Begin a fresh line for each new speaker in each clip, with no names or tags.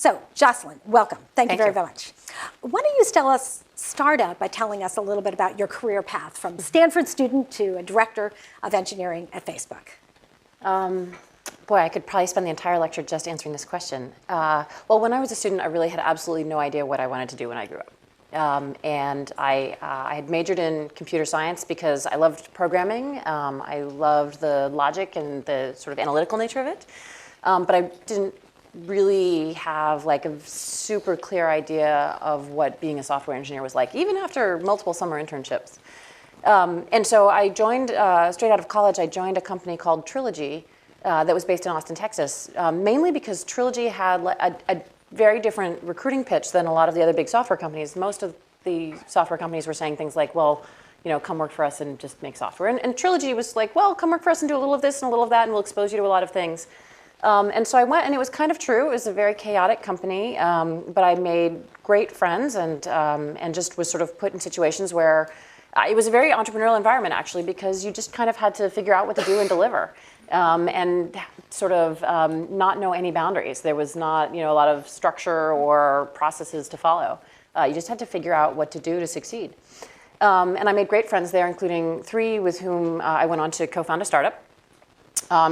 So, Jocelyn, welcome. Thank you very much. Why don't you start out by telling us a little bit about your career path from Stanford student to a director of engineering at Facebook?
Boy, I could probably spend the entire lecture just answering this question. Well, when I was a student, I really had absolutely no idea what I wanted to do when I grew up. And I had majored in computer science because I loved programming. I loved the logic and the sort of analytical nature of it. But I didn't really have like a super clear idea of what being a software engineer was like, even after multiple summer internships. And so I joined, straight out of college, I joined a company called Trilogy that was based in Austin, Texas, mainly because Trilogy had a very different recruiting pitch than a lot of the other big software companies. Most of the software companies were saying things like, well, come work for us and just make software. And Trilogy was like, well, come work for us and do a little of this and a little of that, and we'll expose you to a lot of things. And so I went, and it was kind of true. It was a very chaotic company, but I made great friends and just was sort of put in situations where it was a very entrepreneurial environment, actually, because you just kind of had to figure out what to do and deliver. And sort of not know any boundaries. There was not, a lot of structure or processes to follow. You just had to figure out what to do to succeed. And I made great friends there, including 3 with whom I went on to co-found a startup,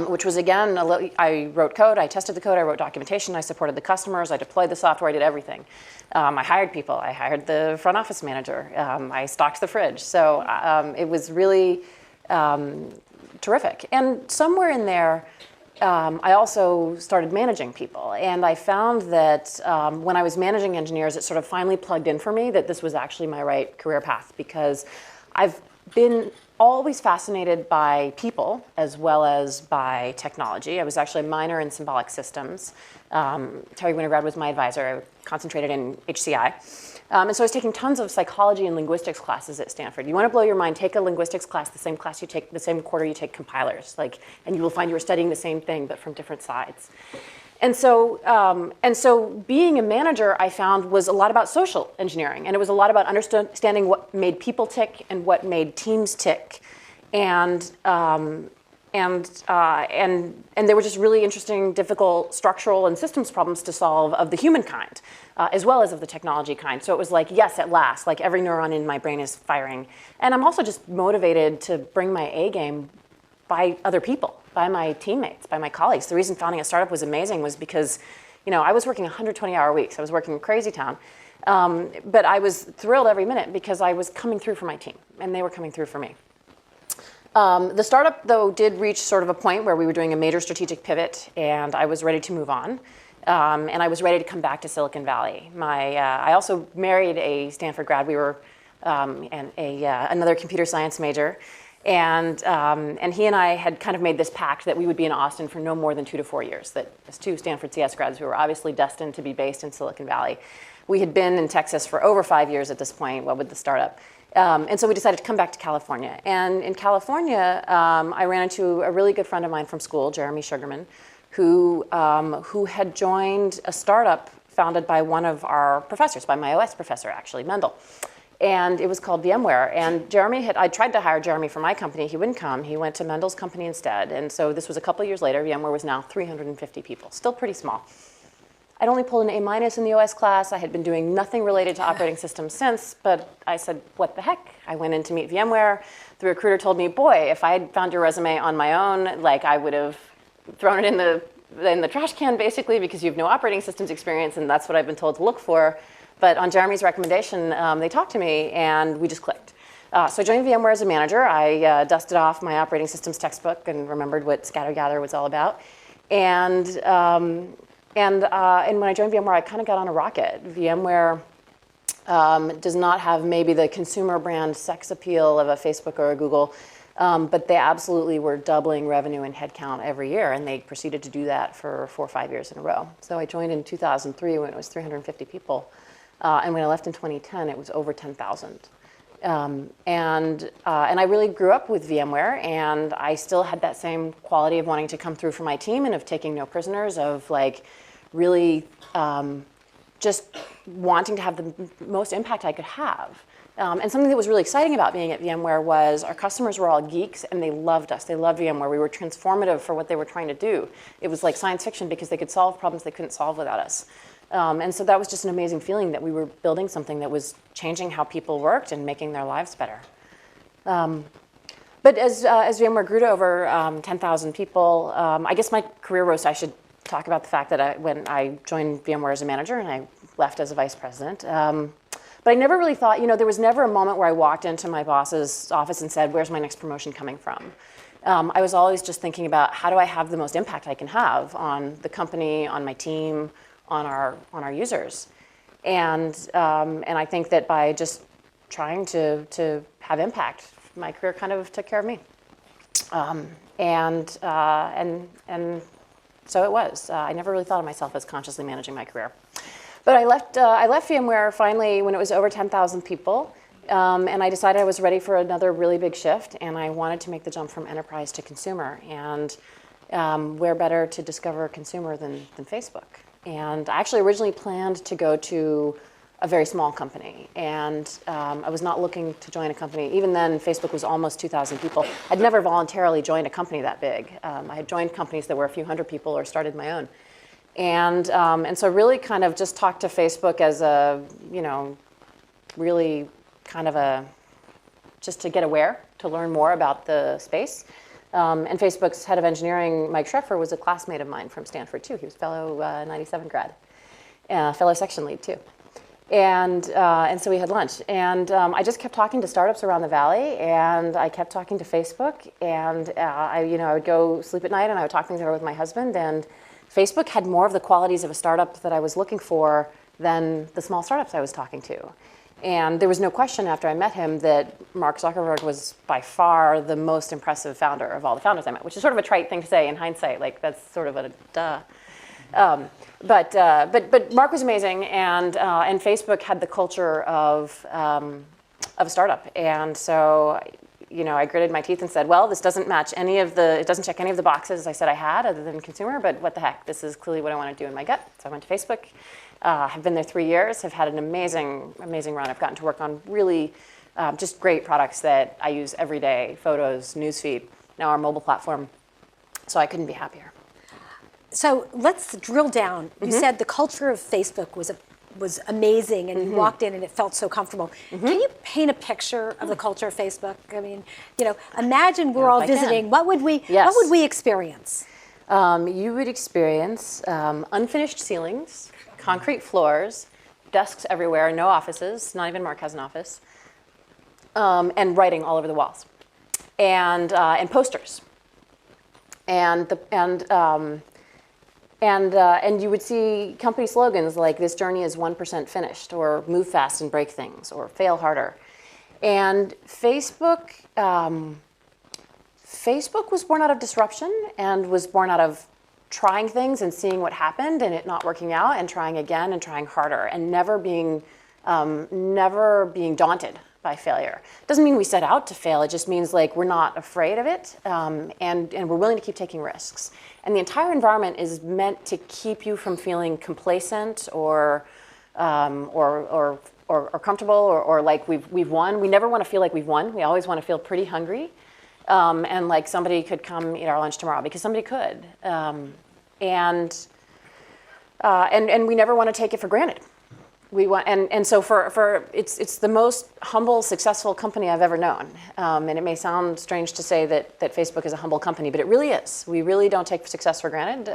which was, again, I wrote code, I tested the code, I wrote documentation, I supported the customers, I deployed the software, I did everything. I hired people, I hired the front office manager, I stocked the fridge. So it was really terrific. And somewhere in there, I also started managing people. And I found that when I was managing engineers, it sort of finally plugged in for me that this was actually my right career path, because I've been always fascinated by people as well as by technology. I was actually a minor in symbolic systems. Terry Winograd was my advisor. I concentrated in HCI. And so I was taking tons of psychology and linguistics classes at Stanford. You want to blow your mind, take a linguistics class, the same class you take, the same quarter you take compilers, and you will find you were studying the same thing, but from different sides. And so being a manager, I found, was a lot about social engineering, and it was a lot about understanding what made people tick and what made teams tick, and there were just really interesting, difficult structural and systems problems to solve of the human kind, as well as of the technology kind. So it was like, yes, at last, like every neuron in my brain is firing. And I'm also just motivated to bring my A game by other people, by my teammates, by my colleagues. The reason founding a startup was amazing was because, I was working 120-hour weeks. I was working crazy town. But I was thrilled every minute because I was coming through for my team, and they were coming through for me. The startup, though, did reach sort of a point where we were doing a major strategic pivot, and I was ready to move on. And I was ready to come back to Silicon Valley. I also married a Stanford grad. We were another computer science major. And he and I had kind of made this pact that we would be in Austin for no more than 2 to 4 years, that as 2 Stanford CS grads who were obviously destined to be based in Silicon Valley. We had been in Texas for over 5 years at this point, with the startup. And so we decided to come back to California. And in California, I ran into a really good friend of mine from school, Jeremy Sugarman, who had joined a startup founded by one of our professors, by my OS professor, actually, Mendel. And it was called VMware. And I tried to hire Jeremy for my company. He wouldn't come. He went to Mendel's company instead. And so this was a couple of years later. VMware was now 350 people, still pretty small. I'd only pulled an A- in the OS class. I had been doing nothing related to operating systems since, but I said, what the heck? I went in to meet VMware. The recruiter told me, boy, if I had found your resume on my own, I would have thrown it in the trash can, basically, because you have no operating systems experience, and that's what I've been told to look for. But on Jeremy's recommendation, they talked to me, and we just clicked. So I joined VMware as a manager. I dusted off my operating systems textbook and remembered what Scatter-Gather was all about. And when I joined VMware, I kind of got on a rocket. VMware does not have maybe the consumer brand sex appeal of a Facebook or a Google, but they absolutely were doubling revenue and headcount every year, and they proceeded to do that for 4 or 5 years in a row. So I joined in 2003 when it was 350 people, and when I left in 2010, it was over 10,000. And I really grew up with VMware, and I still had that same quality of wanting to come through for my team and of taking no prisoners, of really just wanting to have the most impact I could have. And something that was really exciting about being at VMware was our customers were all geeks, and they loved us. They loved VMware. We were transformative for what they were trying to do. It was like science fiction because they could solve problems they couldn't solve without us. And so that was just an amazing feeling that we were building something that was changing how people worked and making their lives better. But as VMware grew to over 10,000 people, I guess my career rose. I should talk about the fact that when I joined VMware as a manager and I left as a vice president. But I never really thought, there was never a moment where I walked into my boss's office and said, where's my next promotion coming from? I was always just thinking about how do I have the most impact I can have on the company, on my team, on our users. And I think that by just trying to have impact, my career kind of took care of me. And so it was. I never really thought of myself as consciously managing my career. But I left VMware finally when it was over 10,000 people, and I decided I was ready for another really big shift, and I wanted to make the jump from enterprise to consumer. And where better to discover a consumer than Facebook? And I actually originally planned to go to a very small company, and I was not looking to join a company. Even then, Facebook was almost 2,000 people. I'd never voluntarily joined a company that big. I had joined companies that were a few hundred people or started my own. And so really kind of just talked to Facebook as a, really kind of just to get aware, to learn more about the space. And Facebook's head of engineering, Mike Schreffer, was a classmate of mine from Stanford too. He was fellow 97 grad, fellow section lead too. And so we had lunch. And I just kept talking to startups around the valley, and I kept talking to Facebook. And I would go sleep at night, and I would talk things over with my husband. And Facebook had more of the qualities of a startup that I was looking for than the small startups I was talking to. And there was no question after I met him that Mark Zuckerberg was by far the most impressive founder of all the founders I met, which is sort of a trite thing to say in hindsight. Like, that's sort of a duh. But Mark was amazing, and Facebook had the culture of a startup. And so, I gritted my teeth and said, well, this doesn't match it doesn't check any of the boxes I said I had other than consumer, but what the heck, this is clearly what I want to do in my gut. So I went to Facebook, have been there 3 years, have had an amazing, amazing run. I've gotten to work on really just great products that I use every day, photos, newsfeed, now our mobile platform. So I couldn't be happier.
So let's drill down. You said the culture of Facebook was amazing, and you walked in and it felt so comfortable. Can you paint a picture of the culture of Facebook? I mean, imagine we're all visiting. What would we experience?
You would experience unfinished ceilings, concrete floors, desks everywhere, no offices. Not even Mark has an office, and writing all over the walls, and posters, and you would see company slogans like "This journey is 1% finished," or "Move fast and break things," or "Fail harder." And Facebook was born out of disruption and was born out of trying things and seeing what happened and it not working out and trying again and trying harder and never being daunted by failure. Doesn't mean we set out to fail. It just means like we're not afraid of it, and we're willing to keep taking risks. And the entire environment is meant to keep you from feeling complacent or comfortable or like we've won. We never want to feel like we've won. We always want to feel pretty hungry, and like somebody could come eat our lunch tomorrow, because somebody could. And we never want to take it for granted. We want, and so it's the most humble, successful company I've ever known. And it may sound strange to say that Facebook is a humble company, but it really is. We really don't take success for granted,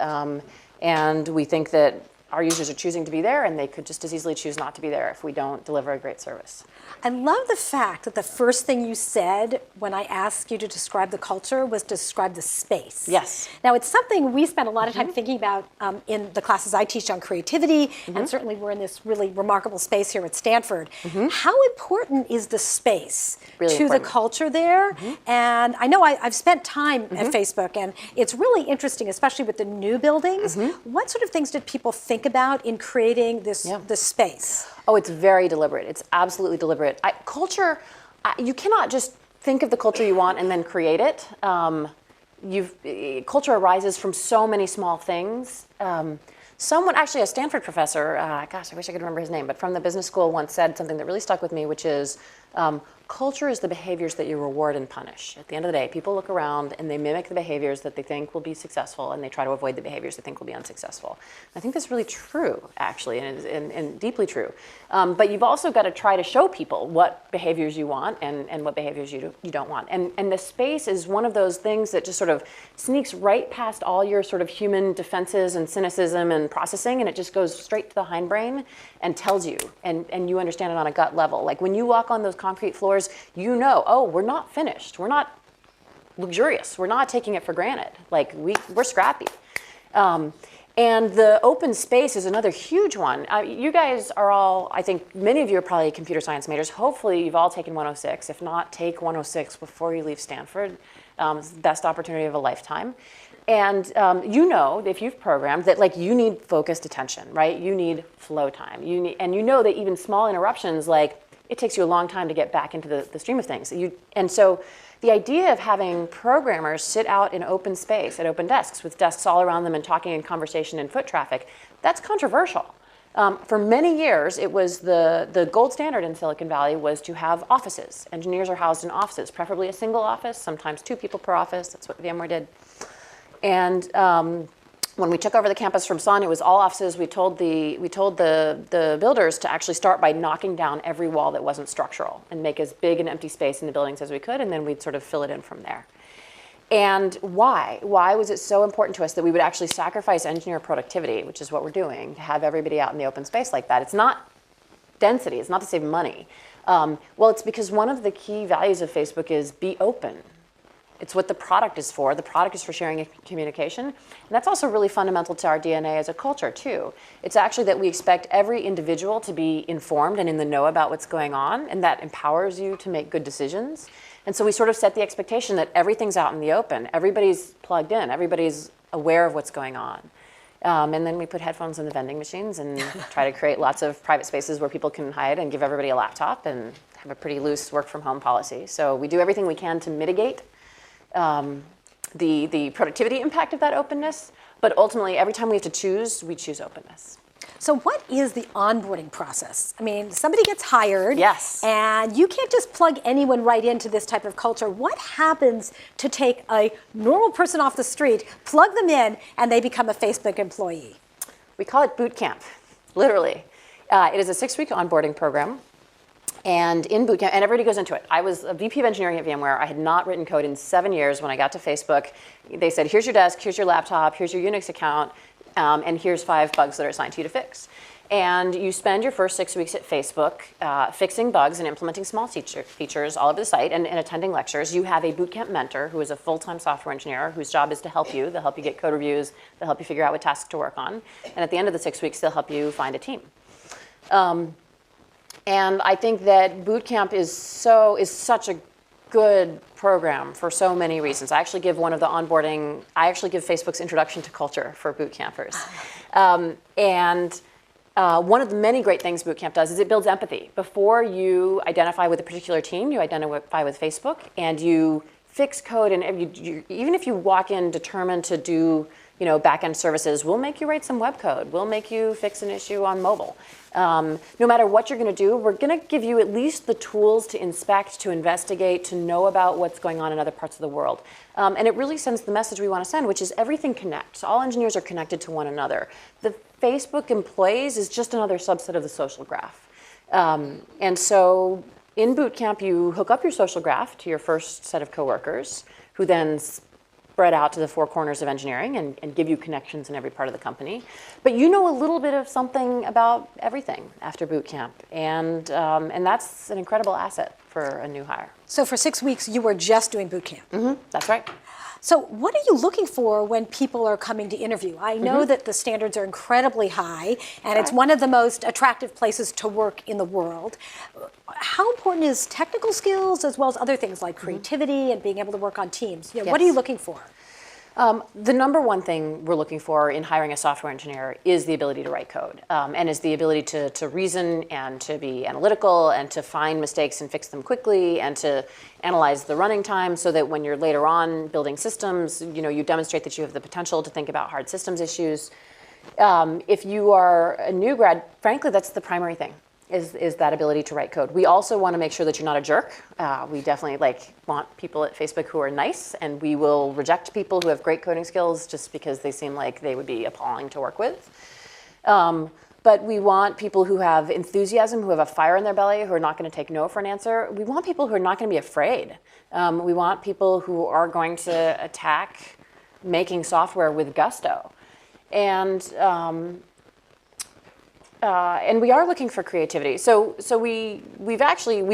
and we think that our users are choosing to be there, and they could just as easily choose not to be there if we don't deliver a great service.
I love the fact that the first thing you said when I asked you to describe the culture was to describe the space.
Yes.
Now, it's something we spend a lot of time thinking about in the classes I teach on creativity, and certainly we're in this really remarkable space here at Stanford. How important is the space to the culture there? And I know I've spent time at Facebook, and it's really interesting, especially with the new buildings. What sort of things did people think about in creating this space?
Oh, it's very deliberate. It's absolutely deliberate. Culture, you cannot just think of the culture you want and then create it. Culture arises from so many small things. Someone, actually a Stanford professor, gosh, I wish I could remember his name, but from the business school once said something that really stuck with me, which is culture is the behaviors that you reward and punish. At the end of the day, people look around and they mimic the behaviors that they think will be successful, and they try to avoid the behaviors they think will be unsuccessful. I think that's really true, actually, and deeply true. But you've also got to try to show people what behaviors you want and what behaviors you don't want. And the space is one of those things that just sort of sneaks right past all your sort of human defenses and cynicism and processing, and it just goes straight to the hindbrain and tells you, and you understand it on a gut level. Like when you walk on those concrete floors, you know, oh, we're not finished. We're not luxurious. We're not taking it for granted. Like we're scrappy. And the open space is another huge one. You guys are all, I think many of you are probably computer science majors. Hopefully you've all taken 106. If not, take 106 before you leave Stanford. It's the best opportunity of a lifetime. And you know, if you've programmed, that like you need focused attention, right? You need flow time. And you know that even small interruptions, like it takes you a long time to get back into the stream of things. And so the idea of having programmers sit out in open space at open desks with desks all around them and talking in conversation and foot traffic, that's controversial. For many years, it was the gold standard in Silicon Valley was to have offices. Engineers are housed in offices, preferably a single office, sometimes 2 people per office. That's what VMware did. And when we took over the campus from Sun, it was all offices. We told the builders to actually start by knocking down every wall that wasn't structural and make as big an empty space in the buildings as we could, and then we'd sort of fill it in from there. And why? Why was it so important to us that we would actually sacrifice engineer productivity, which is what we're doing, to have everybody out in the open space like that? It's not density. It's not to save money. Well, it's because one of the key values of Facebook is be open. It's what the product is for. The product is for sharing and communication. And that's also really fundamental to our DNA as a culture, too. It's actually that we expect every individual to be informed and in the know about what's going on, and that empowers you to make good decisions. And so we sort of set the expectation that everything's out in the open. Everybody's plugged in. Everybody's aware of what's going on. And then we put headphones in the vending machines and try to create lots of private spaces where people can hide and give everybody a laptop and have a pretty loose work-from-home policy. So we do everything we can to mitigate the productivity impact of that openness, but ultimately every time we have to choose, we choose openness.
So what is the onboarding process? I mean, somebody gets hired,
yes,
and you can't just plug anyone right into this type of culture. What happens to take a normal person off the street, plug them in, and they become a Facebook employee?
We call it boot camp, literally. It is a 6-week onboarding program. And in bootcamp, and everybody goes into it. I was a VP of engineering at VMware. I had not written code in 7 years. When I got to Facebook, they said, here's your desk, here's your laptop, here's your Unix account, and here's 5 bugs that are assigned to you to fix. And you spend your first 6 weeks at Facebook fixing bugs and implementing small features all over the site and attending lectures. You have a bootcamp mentor who is a full-time software engineer whose job is to help you. They'll help you get code reviews. They'll help you figure out what tasks to work on. And at the end of the 6 weeks, they'll help you find a team. And I think that bootcamp is such a good program for so many reasons. I actually give Facebook's introduction to culture for boot campers. One of the many great things bootcamp does is it builds empathy. Before you identify with a particular team, you identify with Facebook, and you fix code. And even if you walk in determined to do back-end services, we'll make you write some web code. We'll make you fix an issue on mobile. No matter what you're going to do, we're going to give you at least the tools to inspect, to investigate, to know about what's going on in other parts of the world. And it really sends the message we want to send, which is everything connects. All engineers are connected to one another. The Facebook employees is just another subset of the social graph. And so in bootcamp, you hook up your social graph to your first set of coworkers, who then spread out to the 4 corners of engineering and give you connections in every part of the company. But you know a little bit of something about everything after boot camp, and that's an incredible asset for a new hire.
So for 6 weeks, you were just doing boot camp?
Mm-hmm, that's right.
So what are you looking for when people are coming to interview? I know that the standards are incredibly high, and it's one of the most attractive places to work in the world. How important is technical skills as well as other things like creativity and being able to work on teams?
Yes.
What are you looking for?
The number one thing we're looking for in hiring a software engineer is the ability to write code, and is the ability to reason and to be analytical and to find mistakes and fix them quickly and to analyze the running time so that when you're later on building systems, you demonstrate that you have the potential to think about hard systems issues. If you are a new grad, frankly, that's the primary thing. is that ability to write code. We also want to make sure that you're not a jerk. We definitely want people at Facebook who are nice, and we will reject people who have great coding skills just because they seem like they would be appalling to work with. But we want people who have enthusiasm, who have a fire in their belly, who are not going to take no for an answer. We want people who are not going to be afraid. We want people who are going to attack making software with gusto. And we are looking for creativity. So we've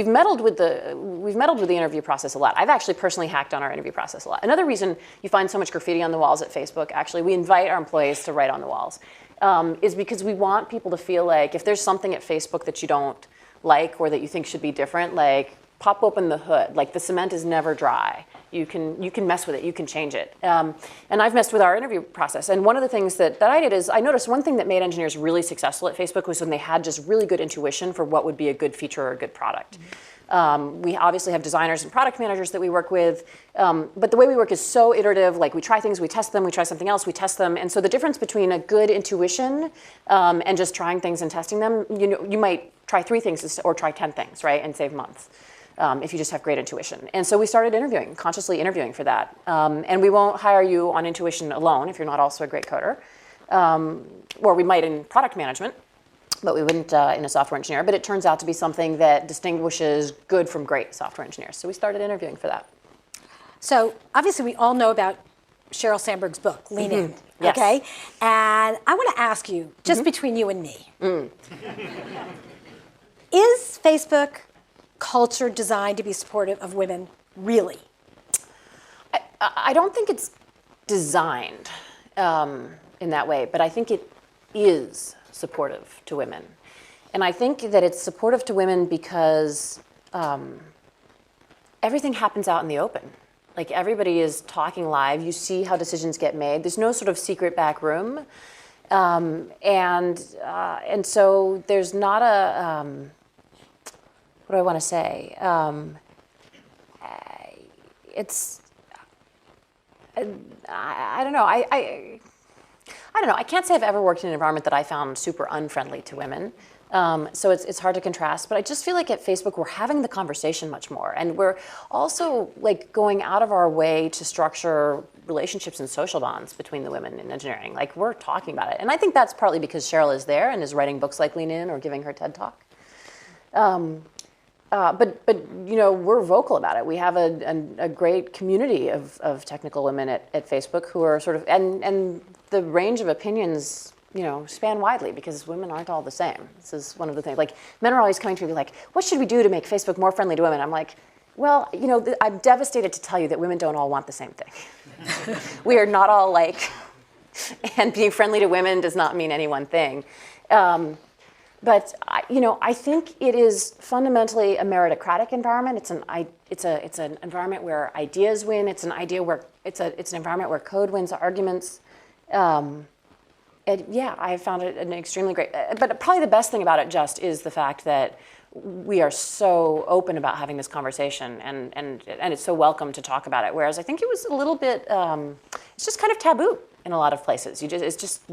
meddled with the interview process a lot. I've actually personally hacked on our interview process a lot. Another reason you find so much graffiti on the walls at Facebook, actually, we invite our employees to write on the walls, is because we want people to feel like if there's something at Facebook that you don't like or that you think should be different, pop open the hood. The cement is never dry. You can mess with it. You can change it. And I've messed with our interview process. And one of the things that I did is I noticed one thing that made engineers really successful at Facebook was when they had just really good intuition for what would be a good feature or a good product. We obviously have designers and product managers that we work with. But the way we work is so iterative. We try things, we test them, we try something else, we test them. And so the difference between a good intuition and just trying things and testing them, you might try 3 things or try 10 things, right, and save months. If you just have great intuition. And so we started consciously interviewing for that. And we won't hire you on intuition alone if you're not also a great coder. Or we might in product management, but we wouldn't in a software engineer. But it turns out to be something that distinguishes good from great software engineers. So we started interviewing for that.
So obviously we all know about Sheryl Sandberg's book, Lean In,
Yes.
okay? And I want to ask you, just between you and me, is Facebook culture designed to be supportive of women, really?
I don't think it's designed in that way, but I think it is supportive to women. And I think that it's supportive to women because everything happens out in the open. Everybody is talking live. You see how decisions get made. There's no sort of secret back room. And so there's not a... what do I want to say? I don't know. I don't know. I can't say I've ever worked in an environment that I found super unfriendly to women. So it's hard to contrast. But I just feel like at Facebook we're having the conversation much more, and we're also going out of our way to structure relationships and social bonds between the women in engineering. We're talking about it, and I think that's partly because Sheryl is there and is writing books like Lean In or giving her TED Talk. But we're vocal about it. We have a great community of technical women at Facebook who are sort of, and the range of opinions, span widely because women aren't all the same. This is one of the things. Men are always coming to me what should we do to make Facebook more friendly to women? I'm well, I'm devastated to tell you that women don't all want the same thing. We are not all and being friendly to women does not mean any one thing. But I think it is fundamentally a meritocratic environment. It's an environment where ideas win. It's an environment where code wins arguments. I found it an extremely great. But probably the best thing about it just is the fact that we are so open about having this conversation, and it's so welcome to talk about it. Whereas I think it was a little bit. It's just kind of taboo in a lot of places. You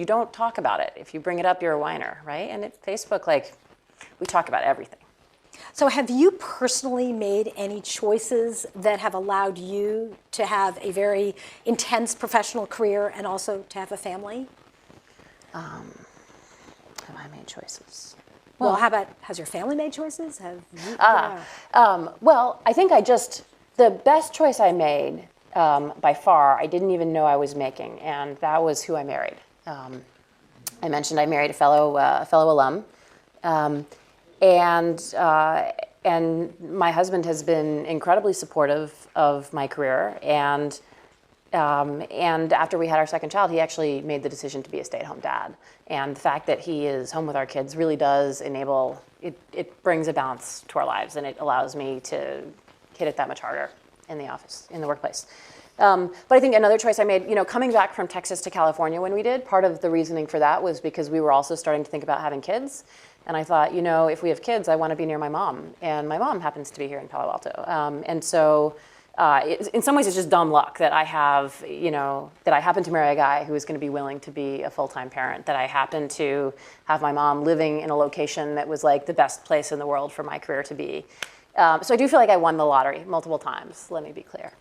don't talk about it. If you bring it up, you're a whiner, right? And at Facebook, we talk about everything.
So have you personally made any choices that have allowed you to have a very intense professional career and also to have a family?
Have I made choices?
Well, how about, has your family made choices? Have you?
Well, I think the best choice I made by far, I didn't even know I was making, and that was who I married. I mentioned I married a fellow alum, and my husband has been incredibly supportive of my career, and after we had our second child, he actually made the decision to be a stay-at-home dad. And the fact that he is home with our kids really does enable, it brings a balance to our lives, and it allows me to hit it that much harder in the office, in the workplace. But I think another choice I made, coming back from Texas to California when we did, part of the reasoning for that was because we were also starting to think about having kids. And I thought, if we have kids, I want to be near my mom. And my mom happens to be here in Palo Alto. And so in some ways it's just dumb luck that I have, that I happen to marry a guy who is going to be willing to be a full-time parent, that I happen to have my mom living in a location that was like the best place in the world for my career to be. So I do feel like I won the lottery multiple times, let me be clear.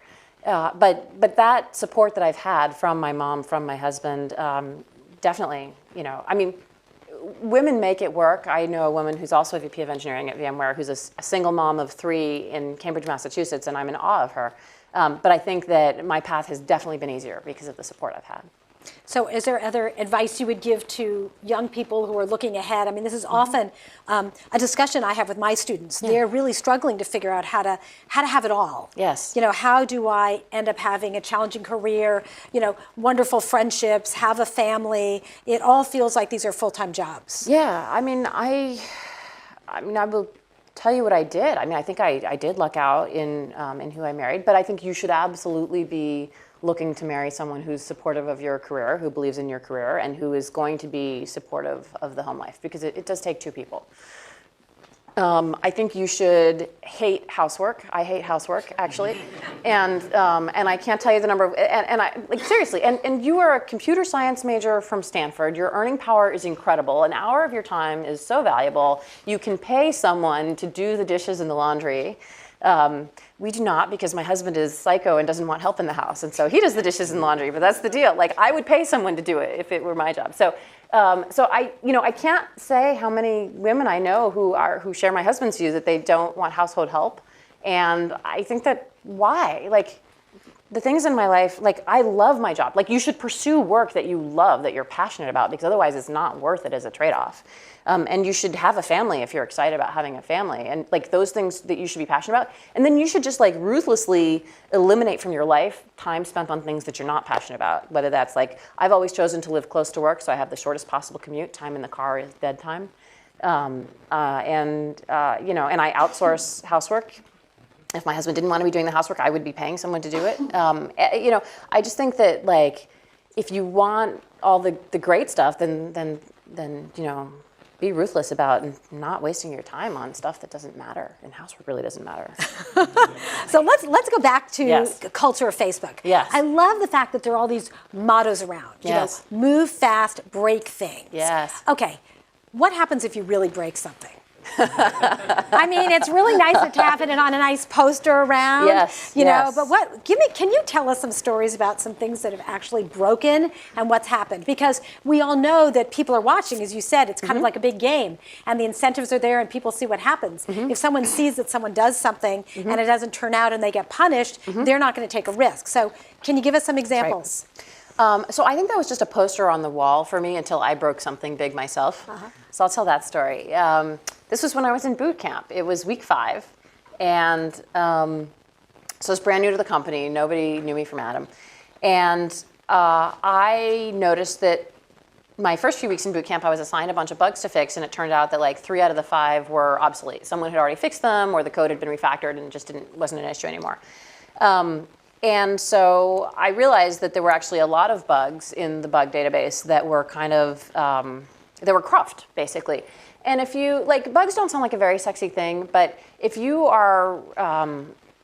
But that support that I've had from my mom, from my husband, definitely, women make it work. I know a woman who's also a VP of engineering at VMware who's a single mom of 3 in Cambridge, Massachusetts, and I'm in awe of her. But I think that my path has definitely been easier because of the support I've had.
So is there other advice you would give to young people who are looking ahead? I mean, this is often a discussion I have with my students. Yeah. They're really struggling to figure out how to have it all.
Yes.
How do I end up having a challenging career, wonderful friendships, have a family? It all feels like these are full-time jobs.
Yeah, I will tell you what I did. I think I did luck out in who I married, but I think you should absolutely be looking to marry someone who's supportive of your career, who believes in your career, and who is going to be supportive of the home life, because it does take 2 people. I think you should hate housework. I hate housework, actually, and I can't tell you the number of, and I, like, seriously, and you are a computer science major from Stanford. Your earning power is incredible. An hour of your time is so valuable. You can pay someone to do the dishes and the laundry. We do not, because my husband is psycho and doesn't want help in the house, and so he does the dishes and laundry. But that's the deal. Like, I would pay someone to do it if it were my job. So I can't say how many women I know who share my husband's view that they don't want household help, and I think that why? Like, the things in my life, like, I love my job. Like, you should pursue work that you love, that you're passionate about, because otherwise it's not worth it as a trade-off. And you should have a family if you're excited about having a family, and like those things that you should be passionate about. And then you should just like ruthlessly eliminate from your life time spent on things that you're not passionate about. Whether that's like, I've always chosen to live close to work, so I have the shortest possible commute. Time in the car is dead time. And I outsource housework. If my husband didn't want to be doing the housework, I would be paying someone to do it. I just think that, like, if you want all the great stuff, then be ruthless about not wasting your time on stuff that doesn't matter. And housework really doesn't matter.
So let's go back to the culture of Facebook.
Yes.
I love the fact that there are all these mottos around.
Yes.
Move fast, break things.
Yes.
Okay. What happens if you really break something? I mean, it's really nice to have it on a nice poster around.
Yes.
But can you tell us some stories about some things that have actually broken and what's happened? Because we all know that people are watching, as you said, it's kind of like a big game, and the incentives are there and people see what happens. If someone sees that someone does something and it doesn't turn out and they get punished, they're not going to take a risk. So can you give us some examples?
Right. So I think that was just a poster on the wall for me until I broke something big myself. So I'll tell that story. This was when I was in boot camp. It was week 5. And so I was brand new to the company. Nobody knew me from Adam. And I noticed that my first few weeks in boot camp, I was assigned a bunch of bugs to fix, and it turned out that like 3 out of the 5 were obsolete. Someone had already fixed them, or the code had been refactored and just wasn't an issue anymore. And so I realized that there were actually a lot of bugs in the bug database that were kind of, they were cruft, basically. And if you, like, bugs don't sound like a very sexy thing, but if you are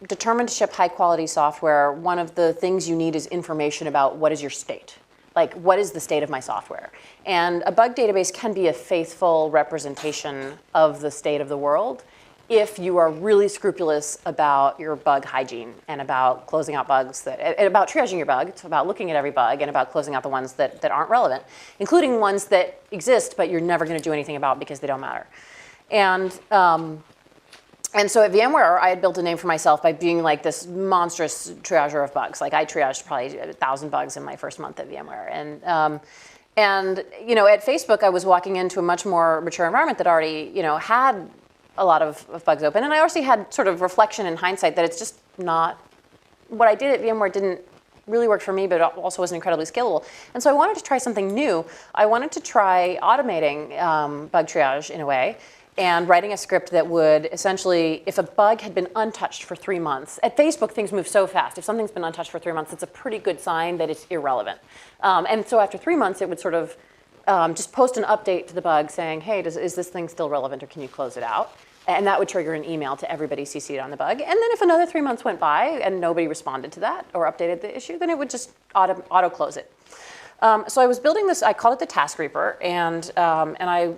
determined to ship high quality software, one of the things you need is information about what is your state. Like, what is the state of my software? And a bug database can be a faithful representation of the state of the world if you are really scrupulous about your bug hygiene and about closing out bugs, and about triaging your bug. It's about looking at every bug and about closing out the ones that aren't relevant, including ones that exist but you're never going to do anything about because they don't matter. And so at VMware, I had built a name for myself by being like this monstrous triager of bugs. Like, I triaged probably 1,000 bugs in my first month at VMware. And at Facebook, I was walking into a much more mature environment that already, had a lot of bugs open. And I also had sort of reflection in hindsight that it's just not, what I did at VMware didn't really work for me, but it also wasn't incredibly scalable. And so I wanted to try something new. I wanted to try automating bug triage in a way, and writing a script that would essentially, if a bug had been untouched for 3 months, at Facebook things move so fast. If something's been untouched for 3 months, it's a pretty good sign that it's irrelevant. And so after 3 months, it would sort of just post an update to the bug saying, hey, is this thing still relevant, or can you close it out? And that would trigger an email to everybody CC'd on the bug. And then if another 3 months went by and nobody responded to that or updated the issue, then it would just auto close it. So I was building this, I called it the Task Reaper, and I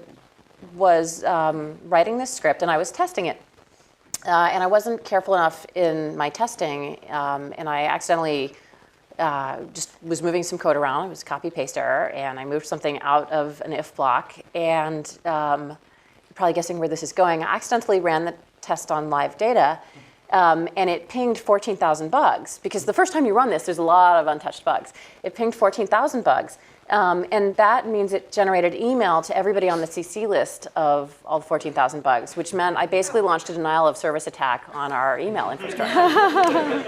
was writing this script and I was testing it. And I wasn't careful enough in my testing, and I accidentally just was moving some code around. It was a copy-paste error, and I moved something out of an if block, and you're probably guessing where this is going. I accidentally ran the test on live data, and it pinged 14,000 bugs, because the first time you run this, there's a lot of untouched bugs. It pinged 14,000 bugs. And that means it generated email to everybody on the CC list of all 14,000 bugs, which meant I basically launched a denial of service attack on our email infrastructure.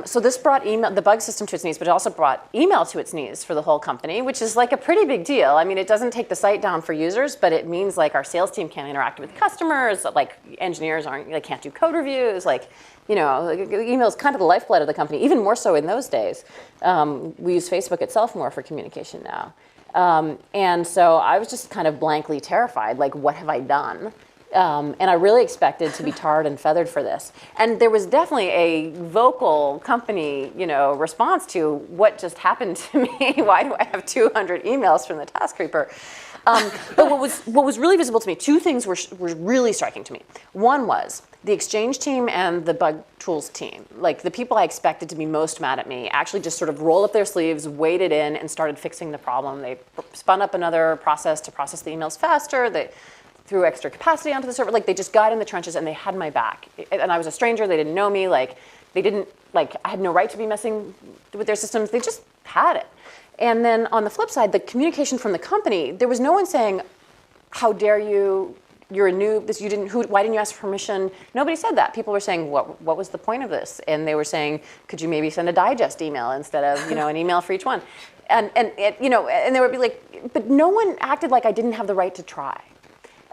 So this brought the bug system to its knees, but it also brought email to its knees for the whole company, which is like a pretty big deal. I mean, it doesn't take the site down for users, but it means like our sales team can't interact with customers, like engineers can't do code reviews, email is kind of the lifeblood of the company, even more so in those days. We use Facebook itself more for communication now. And so I was just kind of blankly terrified, like, what have I done? And I really expected to be tarred and feathered for this. And there was definitely a vocal company, response to what just happened to me. Why do I have 200 emails from the Task Reaper? But what was really visible to me, two things were really striking to me. One was the Exchange team and the bug tools team, like the people I expected to be most mad at me, actually just sort of rolled up their sleeves, waded in, and started fixing the problem. They spun up another process to process the emails faster. They threw extra capacity onto the server. Like, they just got in the trenches and they had my back. And I was a stranger. They didn't know me. I had no right to be messing with their systems. They just had it. And then on the flip side, the communication from the company, there was no one saying, how dare you, you're a noob, why didn't you ask for permission? Nobody said that. People were saying, what was the point of this? And they were saying, could you maybe send a digest email instead of an email for each one? And they would be like, but no one acted like I didn't have the right to try.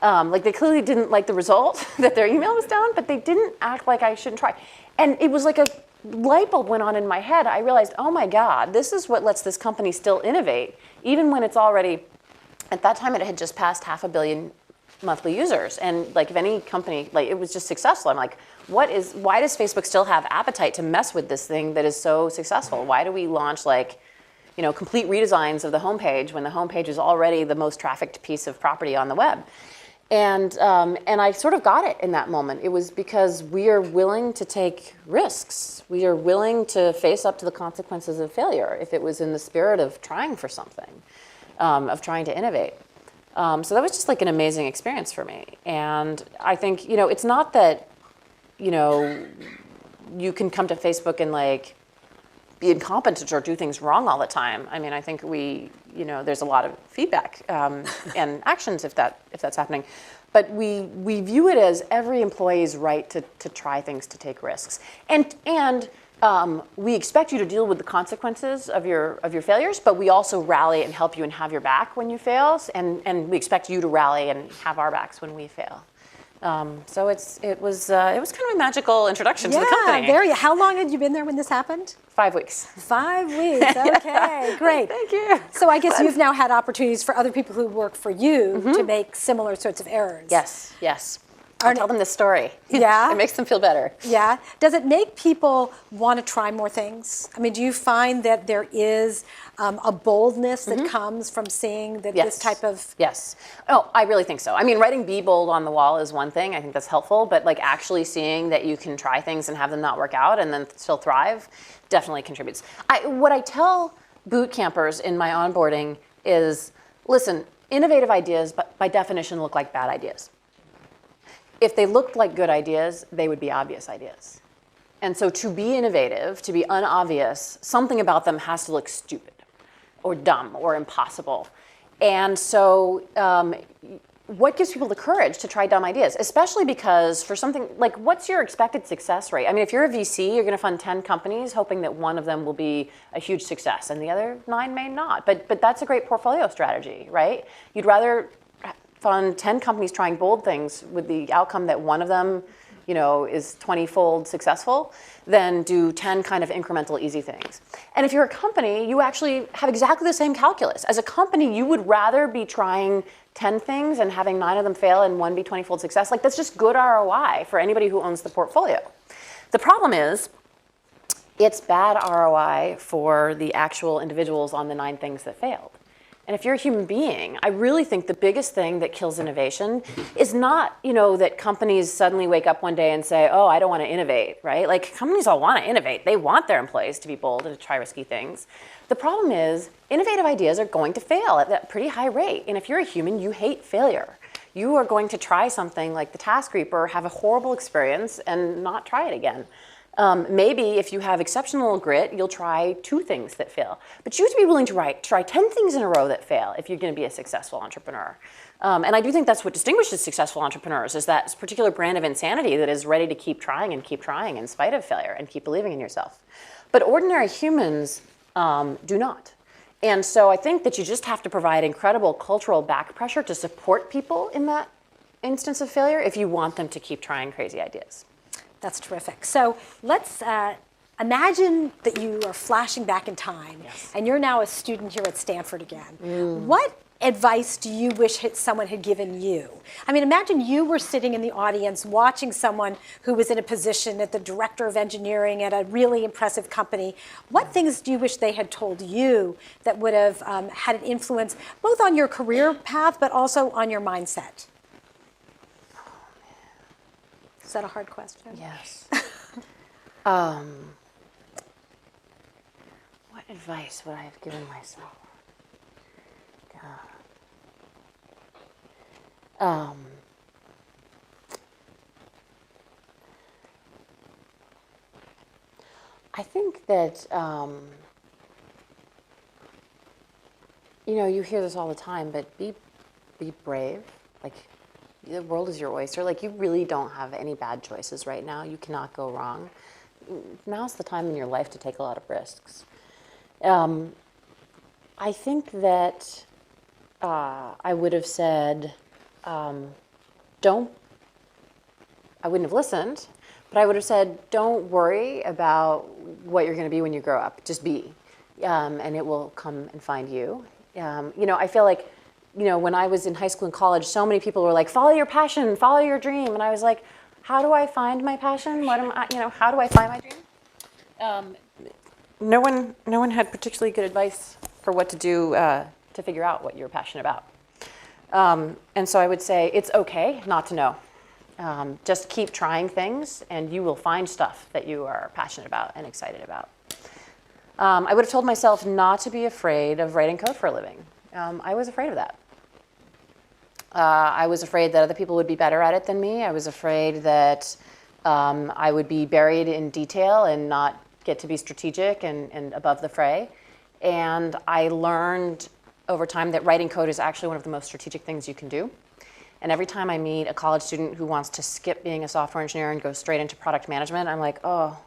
They clearly didn't like the result that their email was down, but they didn't act like I shouldn't try. And it was like a light bulb went on in my head. I realized, oh my God, this is what lets this company still innovate, even when it's already, at that time it had just passed 500 million monthly users. And if any company, it was just successful. I'm like, why does Facebook still have appetite to mess with this thing that is so successful? Why do we launch complete redesigns of the homepage when the homepage is already the most trafficked piece of property on the web? And I sort of got it in that moment. It was because we are willing to take risks. We are willing to face up to the consequences of failure if it was in the spirit of trying for something, of trying to innovate. So that was just an amazing experience for me. And I think, it's not that, you can come to Facebook and be incompetent or do things wrong all the time. I mean, I think there's a lot of feedback and actions if that's happening. But we view it as every employee's right to try things, to take risks. And we expect you to deal with the consequences of your failures, but we also rally and help you and have your back when you fail, and we expect you to rally and have our backs when we fail. So it was kind of a magical introduction to the company.
Yeah, very. How long had you been there when this happened?
5 weeks.
5 weeks. Okay, great.
Thank you.
So I guess you've now had opportunities for other people who work for you to make similar sorts of errors.
Yes. I'll tell them this story.
Yeah?
It makes them feel better.
Yeah. Does it make people want to try more things? I mean, do you find that there is a boldness that comes from seeing that this type of...
Yes. Oh, I really think so. I mean, writing "Be bold" on the wall is one thing. I think that's helpful. But actually seeing that you can try things and have them not work out and then still thrive definitely contributes. What I tell boot campers in my onboarding is, listen, innovative ideas by definition look like bad ideas. If they looked like good ideas, they would be obvious ideas. And so to be innovative, to be unobvious, something about them has to look stupid or dumb or impossible. And so what gives people the courage to try dumb ideas? Especially because for something what's your expected success rate? I mean, if you're a VC, you're going to fund 10 companies hoping that one of them will be a huge success and the other 9 may not. But that's a great portfolio strategy, right? You'd rather fund 10 companies trying bold things with the outcome that one of them, is 20-fold successful than do 10 kind of incremental easy things. And if you're a company, you actually have exactly the same calculus. As a company, you would rather be trying 10 things and having 9 of them fail and 1 be 20-fold success. Like, that's just good ROI for anybody who owns the portfolio. The problem is, it's bad ROI for the actual individuals on the 9 things that failed. And if you're a human being, I really think the biggest thing that kills innovation is not, that companies suddenly wake up one day and say, oh, I don't want to innovate, right? Like, companies all want to innovate. They want their employees to be bold and to try risky things. The problem is, innovative ideas are going to fail at that pretty high rate. And if you're a human, you hate failure. You are going to try something like the Task Reaper, have a horrible experience, and not try it again. Maybe if you have exceptional grit, you'll try 2 things that fail. But you have to be willing to try 10 things in a row that fail if you're going to be a successful entrepreneur. And I do think that's what distinguishes successful entrepreneurs, is that particular brand of insanity that is ready to keep trying in spite of failure and keep believing in yourself. But ordinary humans do not. And so I think that you just have to provide incredible cultural back pressure to support people in that instance of failure if you want them to keep trying crazy ideas.
That's terrific. So let's imagine that you are flashing back in time,
Yes.
and you're now a student here at Stanford again. What advice do you wish someone had given you? I mean, imagine you were sitting in the audience watching someone who was in a position at the director of engineering at a really impressive company. What things do you wish they had told you that would have had an influence both on your career path but also on your mindset? Is that a hard question?
Yes. What advice would I have given myself? I think that, you hear this all the time, but be brave. Like, the world is your oyster. Like, you really don't have any bad choices right now. You cannot go wrong. Now's the time in your life to take a lot of risks. I think that I would have said, I wouldn't have listened, but I would have said, don't worry about what you're going to be when you grow up. Just be, and it will come and find you. I feel like, when I was in high school and college, so many people were like, follow your passion, follow your dream. And I was like, how do I find my passion? How do I find my dream? No one had particularly good advice for what to do to figure out what you're passionate about. And so I would say it's okay not to know. Just keep trying things, and you will find stuff that you are passionate about and excited about. I would have told myself not to be afraid of writing code for a living. I was afraid of that. I was afraid that other people would be better at it than me. I was afraid that I would be buried in detail and not get to be strategic and above the fray. And I learned over time that writing code is actually one of the most strategic things you can do. And every time I meet a college student who wants to skip being a software engineer and go straight into product management, I'm like, oh,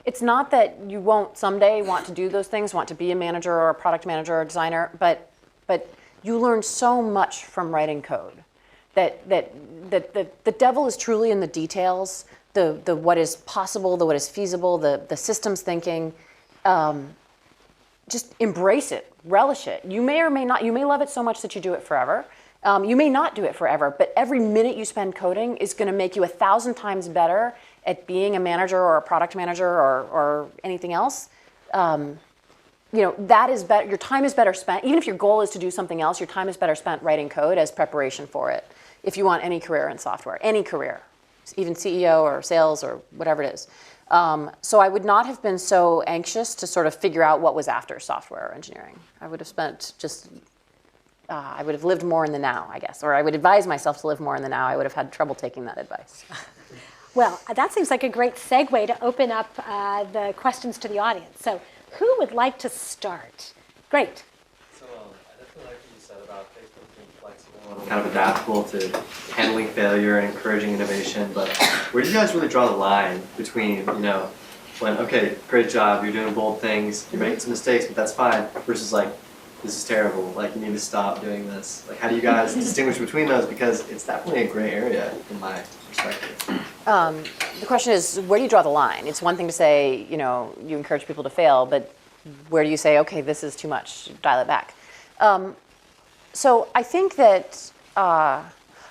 it's not that you won't someday want to do those things, want to be a manager or a product manager or a designer, but you learn so much from writing code that the devil is truly in the details, the what is possible, the what is feasible, the systems thinking. Just embrace it, relish it. You may or may not, you may love it so much that you do it forever. You may not do it forever, but every minute you spend coding is going to make you 1,000 times better at being a manager or a product manager or anything else. That is better. Your time is better spent. Even if your goal is to do something else, your time is better spent writing code as preparation for it. If you want any career in software, any career, even CEO or sales or whatever it is. So I would not have been so anxious to sort of figure out what was after software or engineering. I would have spent I would have lived more in the now, I guess, or I would advise myself to live more in the now. I would have had trouble taking that advice.
Well, that seems like a great segue to open up the questions to the audience. So who would like to start? Great.
So I definitely like what you said about Facebook being flexible and kind of adaptable to handling failure and encouraging innovation. But where do you guys really draw the line between, when, okay, great job, you're doing bold things, you're making some mistakes, but that's fine, versus like, this is terrible, like you need to stop doing this. Like how do you guys distinguish between those? Because it's definitely a gray area in my perspective?
The question is, where do you draw the line? It's one thing to say, you know, you encourage people to fail, but where do you say, okay, this is too much, dial it back? So I think that,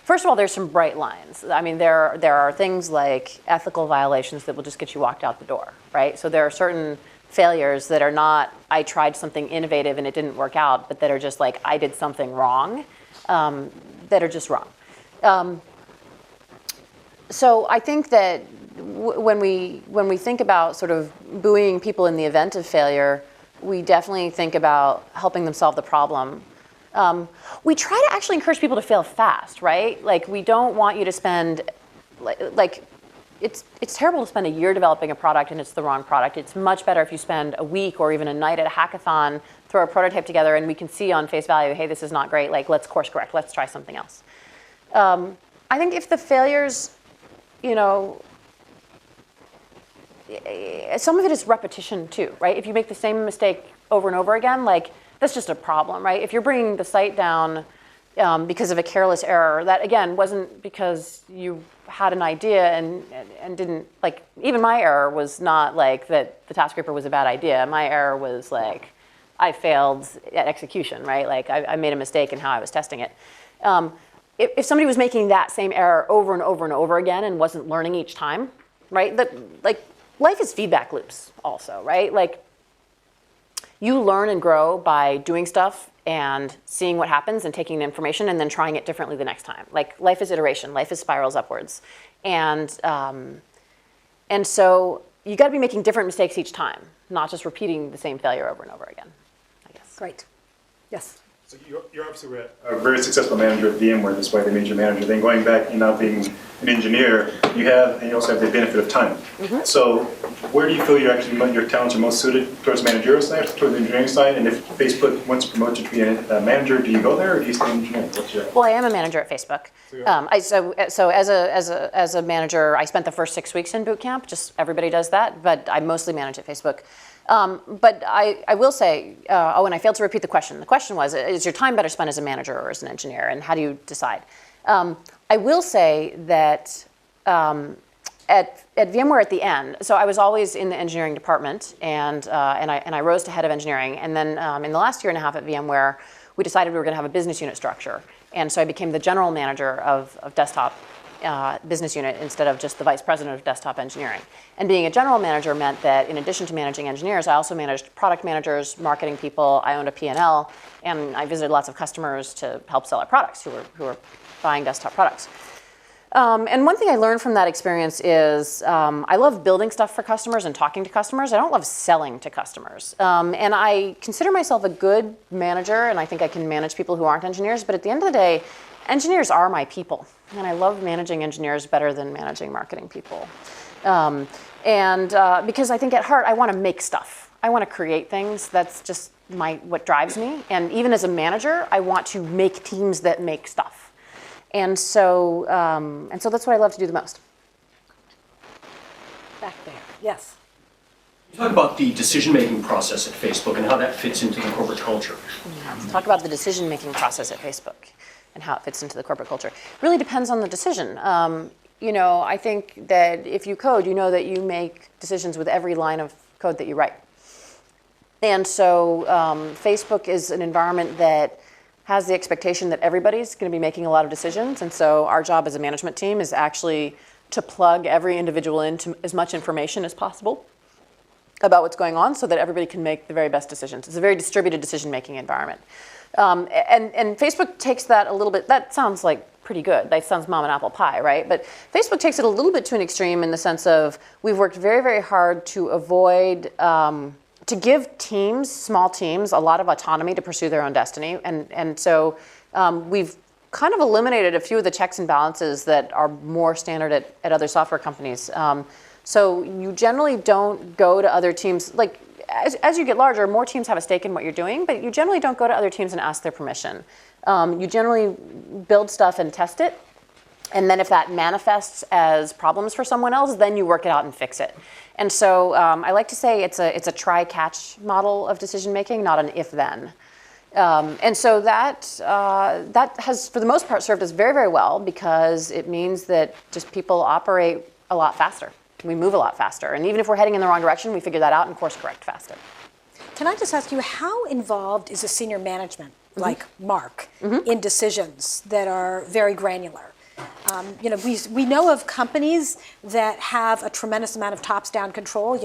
first of all, there's some bright lines. I mean, there are things like ethical violations that will just get you walked out the door, right? So there are certain failures that are not, I tried something innovative and it didn't work out, but that are just like, I did something wrong, that are just wrong. So I think that when we think about sort of buoying people in the event of failure, we definitely think about helping them solve the problem. We try to actually encourage people to fail fast, right? Like, we don't want you to spend, like it's terrible to spend a year developing a product and it's the wrong product. It's much better if you spend a week or even a night at a hackathon, throw a prototype together, and we can see on face value, hey, this is not great, like, let's course correct, let's try something else. I think if the failures, you know, some of it is repetition too, right? If you make the same mistake over and over again, like, that's just a problem, right? If you're bringing the site down because of a careless error, that again wasn't because you had an idea and didn't, like, even my error was not like that the task scraper was a bad idea. My error was like, I failed at execution, right? Like, I made a mistake in how I was testing it. If somebody was making that same error over and over and over again and wasn't learning each time, right? That, like, life is feedback loops also, right? Like, you learn and grow by doing stuff and seeing what happens and taking the information and then trying it differently the next time. Like, life is iteration, life is spirals upwards. And so you got to be making different mistakes each time, not just repeating the same failure over and over again, I guess.
Great. Yes.
So you're obviously a very successful manager at VMware. That's why they made you manager. Then going back and now being an engineer, you also have the benefit of time. Mm-hmm. So where do you feel your talents are most suited? Towards the managerial side, towards the engineering side? And if Facebook wants to promote you to be a manager, do you go there or do you stay in engineering?
Well, I am a manager at Facebook. So as a manager, I spent the first 6 weeks in boot camp. Just everybody does that, but I mostly manage at Facebook. But I will say, and I failed to repeat the question. The question was, is your time better spent as a manager or as an engineer, and how do you decide? I will say that at VMware at the end, so I was always in the engineering department, and I rose to head of engineering. And then in the last year and a half at VMware, we decided we were going to have a business unit structure. And so I became the general manager of desktop business unit instead of just the vice president of desktop engineering. And being a general manager meant that in addition to managing engineers, I also managed product managers, marketing people, I owned a P&L, and I visited lots of customers to help sell our products who were buying desktop products. And one thing I learned from that experience is I love building stuff for customers and talking to customers. I don't love selling to customers. And I consider myself a good manager, and I think I can manage people who aren't engineers, but at the end of the day, engineers are my people, and I love managing engineers better than managing marketing people. Because I think at heart, I want to make stuff. I want to create things. That's just what drives me. And even as a manager, I want to make teams that make stuff. And so that's what I love to do the most.
Back there, yes.
You talk about the decision-making process at Facebook and how that fits into the corporate culture.
Let's talk about the decision-making process at Facebook and how it fits into the corporate culture. It really depends on the decision. I think that if you code, you know that you make decisions with every line of code that you write. And so Facebook is an environment that has the expectation that everybody's going to be making a lot of decisions. And so our job as a management team is actually to plug every individual into as much information as possible about what's going on so that everybody can make the very best decisions. It's a very distributed decision-making environment. And Facebook takes that a little bit, that sounds like pretty good. That sounds mom and apple pie, right? But Facebook takes it a little bit to an extreme in the sense of we've worked very, very hard to avoid, to give teams, small teams, a lot of autonomy to pursue their own destiny. And so we've kind of eliminated a few of the checks and balances that are more standard at other software companies. So you generally don't go to other teams, like as you get larger, more teams have a stake in what you're doing, but you generally don't go to other teams and ask their permission. You generally build stuff and test it, and then if that manifests as problems for someone else, then you work it out and fix it. And so I like to say it's a try-catch model of decision-making, not an if-then. And so that has, for the most part, served us very, very well because it means that just people operate a lot faster. We move a lot faster. And even if we're heading in the wrong direction, we figure that out and course correct faster.
Can I just ask you, how involved is a senior management like Mark in decisions that are very granular? We know of companies that have a tremendous amount of tops-down control.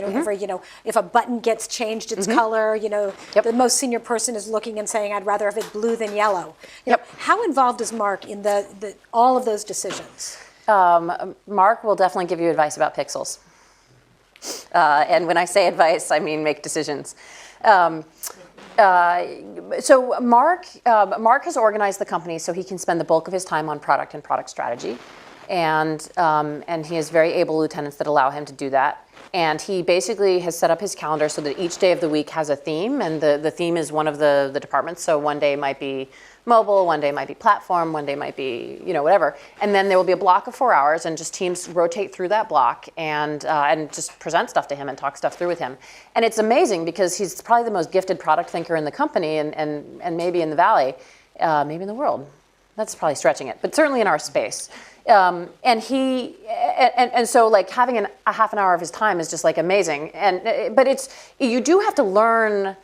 If a button gets changed its color, the most senior person is looking and saying, "I'd rather have it blue than yellow." How involved is Mark in all of those decisions?
Mark will definitely give you advice about pixels. And when I say advice, I mean make decisions. So Mark has organized the company so he can spend the bulk of his time on product and product strategy. And he has very able lieutenants that allow him to do that. And he basically has set up his calendar so that each day of the week has a theme, and the theme is one of the departments. So one day might be mobile, one day might be platform, one day might be, whatever. And then there will be a block of 4 hours, and just teams rotate through that block and just present stuff to him and talk stuff through with him. And it's amazing because he's probably the most gifted product thinker in the company and maybe in the Valley, maybe in the world. That's probably stretching it, but certainly in our space. So like having a half an hour of his time is just like amazing. But you do have to learn.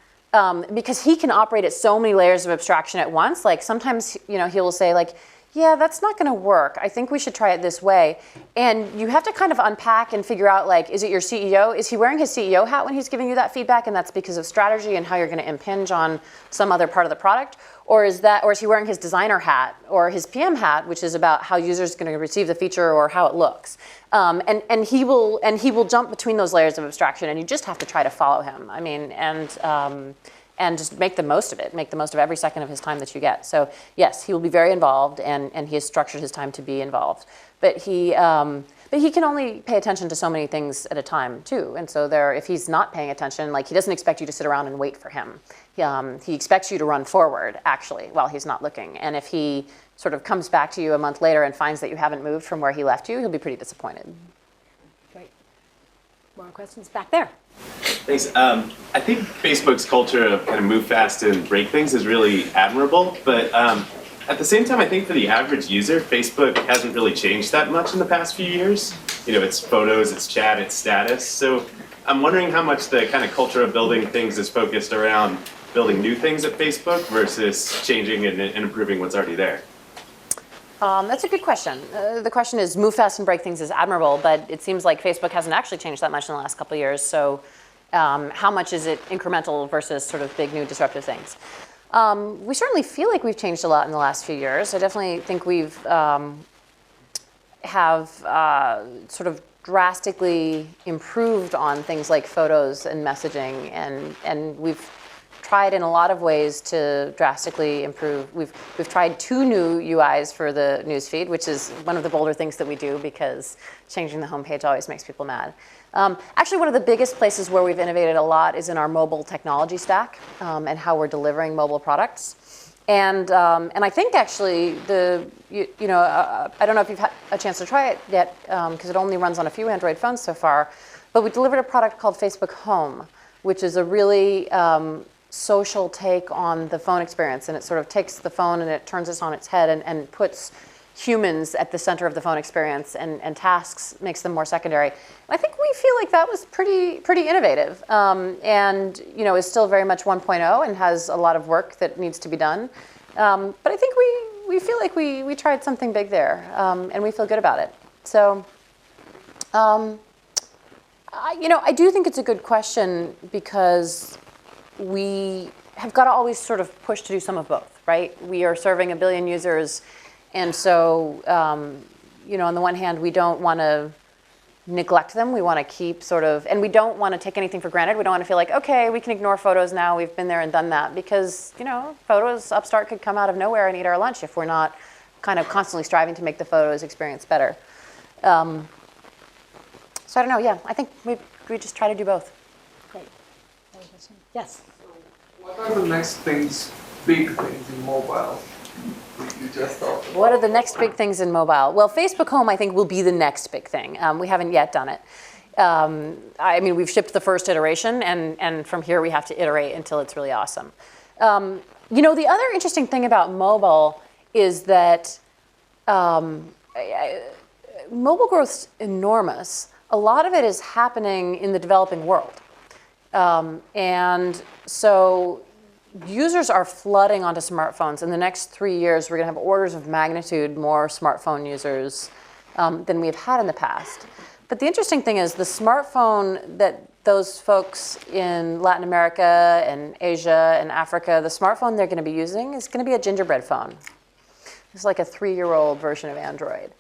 Because he can operate at so many layers of abstraction at once. Like sometimes, he will say like, yeah, that's not going to work. I think we should try it this way. And you have to kind of unpack and figure out like, is it your CEO? Is he wearing his CEO hat when he's giving you that feedback? And that's because of strategy and how you're going to impinge on some other part of the product? Or is he wearing his designer hat or his PM hat, which is about how users are going to receive the feature or how it looks? And he will jump between those layers of abstraction, and you just have to try to follow him. I mean, and just make the most of it. Make the most of every second of his time that you get. So yes, he will be very involved, and he has structured his time to be involved. But he can only pay attention to so many things at a time too. And so if he's not paying attention, like he doesn't expect you to sit around and wait for him. He expects you to run forward actually while he's not looking. And if he sort of comes back to you a month later and finds that you haven't moved from where he left you, he'll be pretty disappointed.
Great. More questions back there.
Thanks. I think Facebook's culture of kind of move fast and break things is really admirable, but at the same time, I think for the average user, Facebook hasn't really changed that much in the past few years. It's photos, it's chat, it's status. So I'm wondering how much the kind of culture of building things is focused around building new things at Facebook versus changing and improving what's already there.
That's a good question. The question is, move fast and break things is admirable, but it seems like Facebook hasn't actually changed that much in the last couple of years. So how much is it incremental versus sort of big new disruptive things? We certainly feel like we've changed a lot in the last few years. I definitely think we've have sort of drastically improved on things like photos and messaging, and we've tried in a lot of ways to drastically improve. We've tried 2 new UIs for the newsfeed, which is one of the bolder things that we do because changing the homepage always makes people mad. Actually, one of the biggest places where we've innovated a lot is in our mobile technology stack and how we're delivering mobile products. And I think actually I don't know if you've had a chance to try it yet because it only runs on a few Android phones so far, but we delivered a product called Facebook Home, which is a really social take on the phone experience, and it sort of takes the phone and it turns it on its head and puts humans at the center of the phone experience, and tasks makes them more secondary. And I think we feel like that was pretty innovative, and is still very much 1.0 and has a lot of work that needs to be done. But I think we feel like we tried something big there, and we feel good about it. So, I do think it's a good question because we have got to always sort of push to do some of both, right? We are serving 1 billion users, and so, on the one hand, we don't want to neglect them. We want to keep and we don't want to take anything for granted. We don't want to feel like, okay, we can ignore photos now. We've been there and done that because, photos upstart could come out of nowhere and eat our lunch if we're not kind of constantly striving to make the photos experience better. So I don't know. Yeah, I think we just try to do both.
Great. Yes.
What are the next big things in mobile? You just thought about?
What are the next big things in mobile? Well, Facebook Home, I think, will be the next big thing. We haven't yet done it. We've shipped the first iteration, and from here we have to iterate until it's really awesome. The other interesting thing about mobile is that mobile growth's enormous. A lot of it is happening in the developing world. And so users are flooding onto smartphones. In the next 3 years, we're going to have orders of magnitude more smartphone users than we've had in the past. But the interesting thing is the smartphone that those folks in Latin America and Asia and Africa, the smartphone they're going to be using is going to be a gingerbread phone. It's like a 3-year-old version of Android.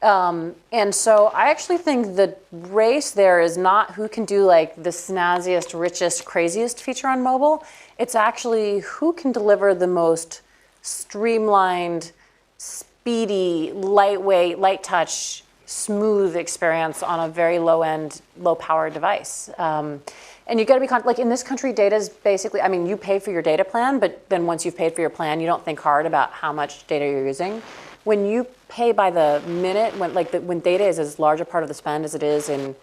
And so I actually think the race there is not who can do like the snazziest, richest, craziest feature on mobile. It's actually who can deliver the most streamlined, speedy, lightweight, light touch, smooth experience on a very low-end, low-power device. And you got to be like in this country, data is basically. I mean, you pay for your data plan, but then once you've paid for your plan, you don't think hard about how much data you're using. When you pay by the minute, when data is as large a part of the spend as it is in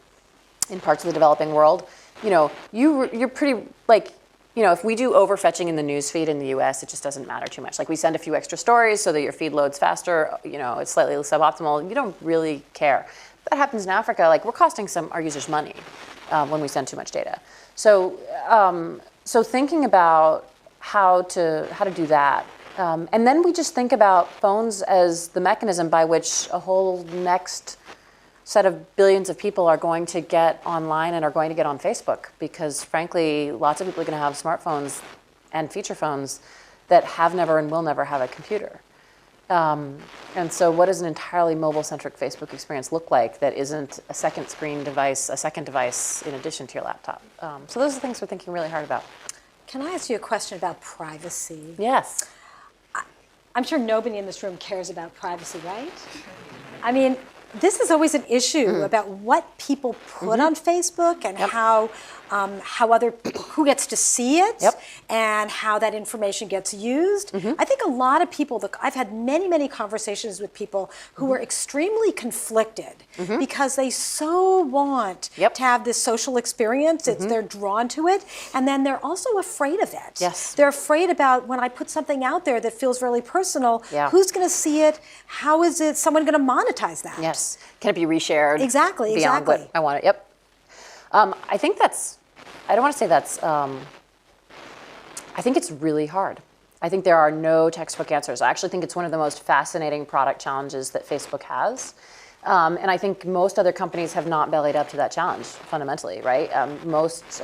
parts of the developing world, you're pretty like. If we do overfetching in the news feed in the US, it just doesn't matter too much. Like we send a few extra stories so that your feed loads faster, it's slightly suboptimal, you don't really care. That happens in Africa, like we're costing our users money when we send too much data. So thinking about how to do that. And then we just think about phones as the mechanism by which a whole next set of billions of people are going to get online and are going to get on Facebook because frankly, lots of people are going to have smartphones and feature phones that have never and will never have a computer. And so what does an entirely mobile-centric Facebook experience look like that isn't a second screen device, a second device in addition to your laptop? So those are the things we're thinking really hard about.
Can I ask you a question about privacy?
Yes.
I'm sure nobody in this room cares about privacy, right? I mean, this is always an issue about what people put on Facebook and who gets to see it and how that information gets used. I think a lot of people, I've had many conversations with people who are extremely conflicted because they so want to have this social experience. They're drawn to it. And then they're also afraid of it.
Yes.
They're afraid about when I put something out there that feels really personal, who's going to see it? How is someone going to monetize that?
Yes. Can it be reshared?
Exactly.
Beyond what I want it. Yep. I think I don't want to say that's, I think it's really hard. I think there are no textbook answers. I actually think it's one of the most fascinating product challenges that Facebook has. And I think most other companies have not bellied up to that challenge fundamentally, right? Most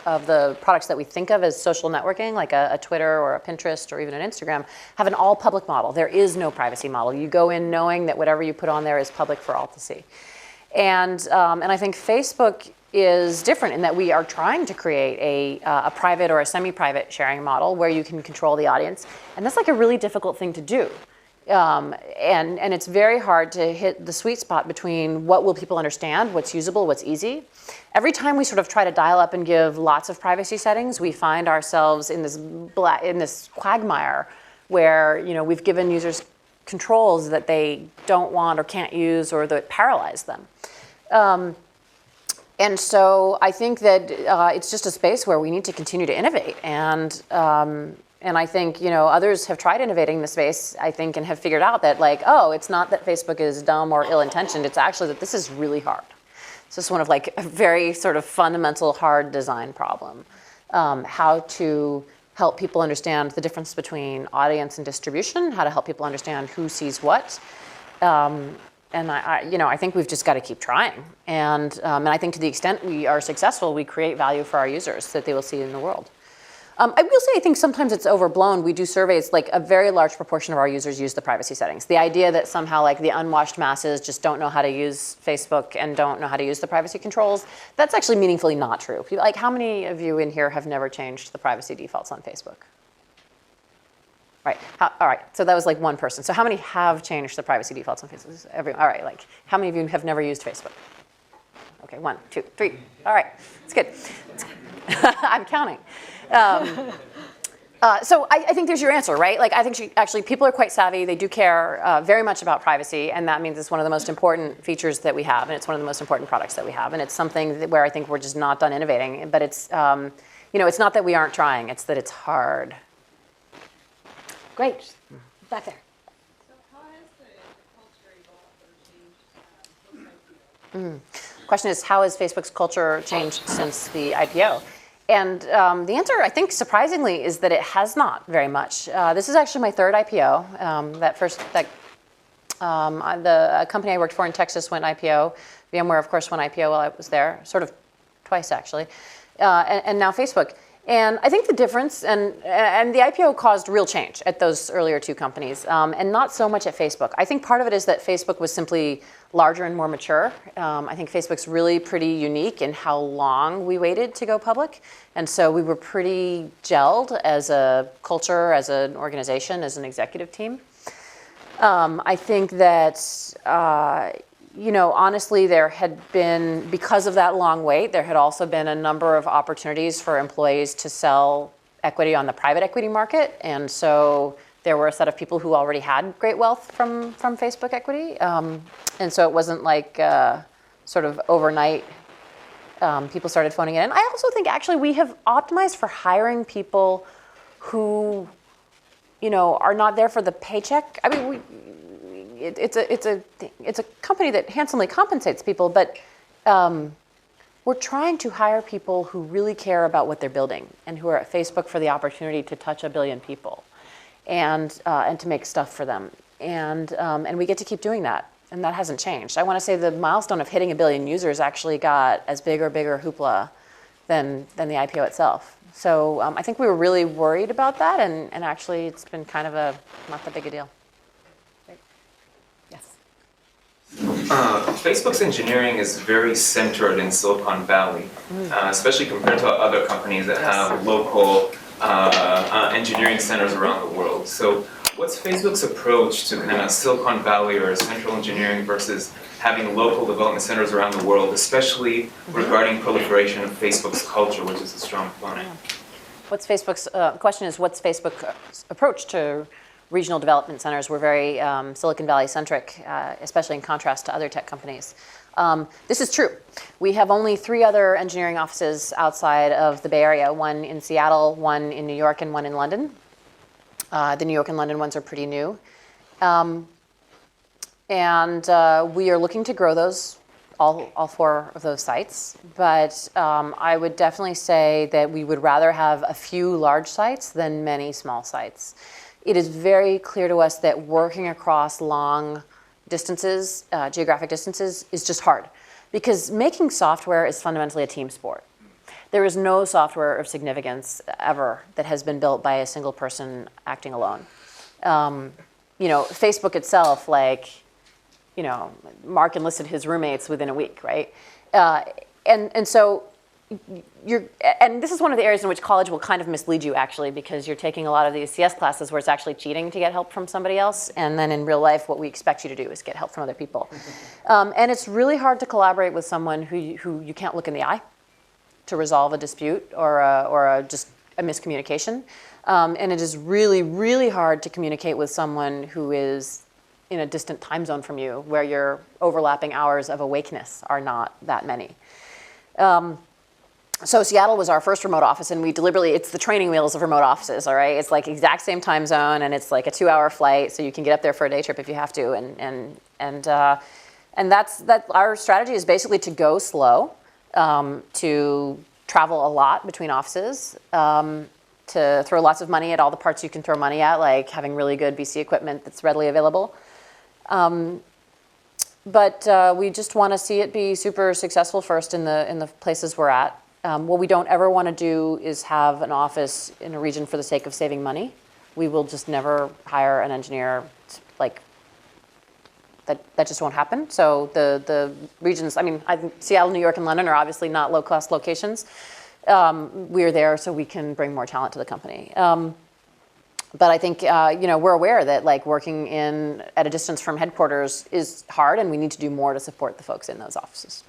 of the products that we think of as social networking, like a Twitter or a Pinterest or even an Instagram, have an all public model. There is no privacy model. You go in knowing that whatever you put on there is public for all to see. And I think Facebook is different in that we are trying to create a private or a semi-private sharing model where you can control the audience. And that's like a really difficult thing to do. And it's very hard to hit the sweet spot between what will people understand, what's usable, what's easy. Every time we sort of try to dial up and give lots of privacy settings, we find ourselves in this quagmire where we've given users controls that they don't want or can't use or that paralyze them. And so I think that it's just a space where we need to continue to innovate. And I think others have tried innovating in the space, I think, and have figured out that it's not that Facebook is dumb or ill-intentioned. It's actually that this is really hard. So it's one of a very sort of fundamental hard design problem. How to help people understand the difference between audience and distribution, how to help people understand who sees what. And I think we've just got to keep trying. And I think to the extent we are successful, we create value for our users that they will see in the world. I will say I think sometimes it's overblown. We do surveys, a very large proportion of our users use the privacy settings. The idea that somehow the unwashed masses just don't know how to use Facebook and don't know how to use the privacy controls, that's actually meaningfully not true. How many of you in here have never changed the privacy defaults on Facebook? Right. All right. So that was one person. So how many have changed the privacy defaults on Facebook? All right. How many of you have never used Facebook? Okay. 1, 2, 3. All right. It's good. I'm counting. So I think there's your answer, right? Like I think actually people are quite savvy. They do care very much about privacy, and that means it's one of the most important features that we have, and it's one of the most important products that we have, and it's something where I think we're just not done innovating. But it's it's not that we aren't trying; it's that it's hard.
Great. Back there.
So how has the culture evolved or changed post-IPO?
Question is, how has Facebook's culture changed since the IPO? And the answer, I think, surprisingly, is that it has not very much. This is actually my third IPO. The company I worked for in Texas went IPO. VMware, of course, went IPO while I was there, sort of twice, actually. And now Facebook. And I think the difference, and the IPO caused real change at those earlier two companies, and not so much at Facebook. I think part of it is that Facebook was simply larger and more mature. I think Facebook's really pretty unique in how long we waited to go public. And so we were pretty gelled as a culture, as an organization, as an executive team. I think that honestly, there had been, because of that long wait, there had also been a number of opportunities for employees to sell equity on the private equity market. And so there were a set of people who already had great wealth from Facebook equity. And so it wasn't like sort of overnight people started phoning in. And I also think actually we have optimized for hiring people who, are not there for the paycheck. I mean, it's a company that handsomely compensates people, but we're trying to hire people who really care about what they're building and who are at Facebook for the opportunity to touch 1 billion people and to make stuff for them. And we get to keep doing that, and that hasn't changed. I want to say the milestone of hitting 1 billion users actually got as big or bigger hoopla than the IPO itself. So I think we were really worried about that, and actually it's been kind of not that big a deal. Yes.
Facebook's engineering is very centered in Silicon Valley, especially compared to other companies that have local engineering centers around the world. So what's Facebook's approach to kind of Silicon Valley or central engineering versus having local development centers around the world, especially regarding proliferation of Facebook's culture, which is a strong component?
What's Facebook's question is, what's Facebook's approach to regional development centers? We're very Silicon Valley centric, especially in contrast to other tech companies. This is true. We have only 3 other engineering offices outside of the Bay Area, one in Seattle, one in New York, and one in London. The New York and London ones are pretty new. And we are looking to grow those, all 4 of those sites. But I would definitely say that we would rather have a few large sites than many small sites. It is very clear to us that working across long distances, geographic distances, is just hard. Because making software is fundamentally a team sport. There is no software of significance ever that has been built by a single person acting alone. Facebook itself, Mark enlisted his roommates within a week, right? And so and this is one of the areas in which college will kind of mislead you, actually, because you're taking a lot of these CS classes where it's actually cheating to get help from somebody else, and then in real life, what we expect you to do is get help from other people. And it's really hard to collaborate with someone who you can't look in the eye to resolve a dispute or just a miscommunication. And it is really, really hard to communicate with someone who is in a distant time zone from you, where your overlapping hours of awakeness are not that many. So Seattle was our first remote office, and we deliberately, it's the training wheels of remote offices, all right? It's like exact same time zone, and it's like a 2-hour flight, so you can get up there for a day trip if you have to. And that's our strategy is basically to go slow, to travel a lot between offices, to throw lots of money at all the parts you can throw money at, like having really good VC equipment that's readily available. But we just want to see it be super successful first in the places we're at. What we don't ever want to do is have an office in a region for the sake of saving money. We will just never hire an engineer that just won't happen. So the regions, I think Seattle, New York, and London are obviously not low-cost locations. We're there so we can bring more talent to the company. But I think we're aware that working at a distance from headquarters is hard, and we need to do more to support the folks in those offices.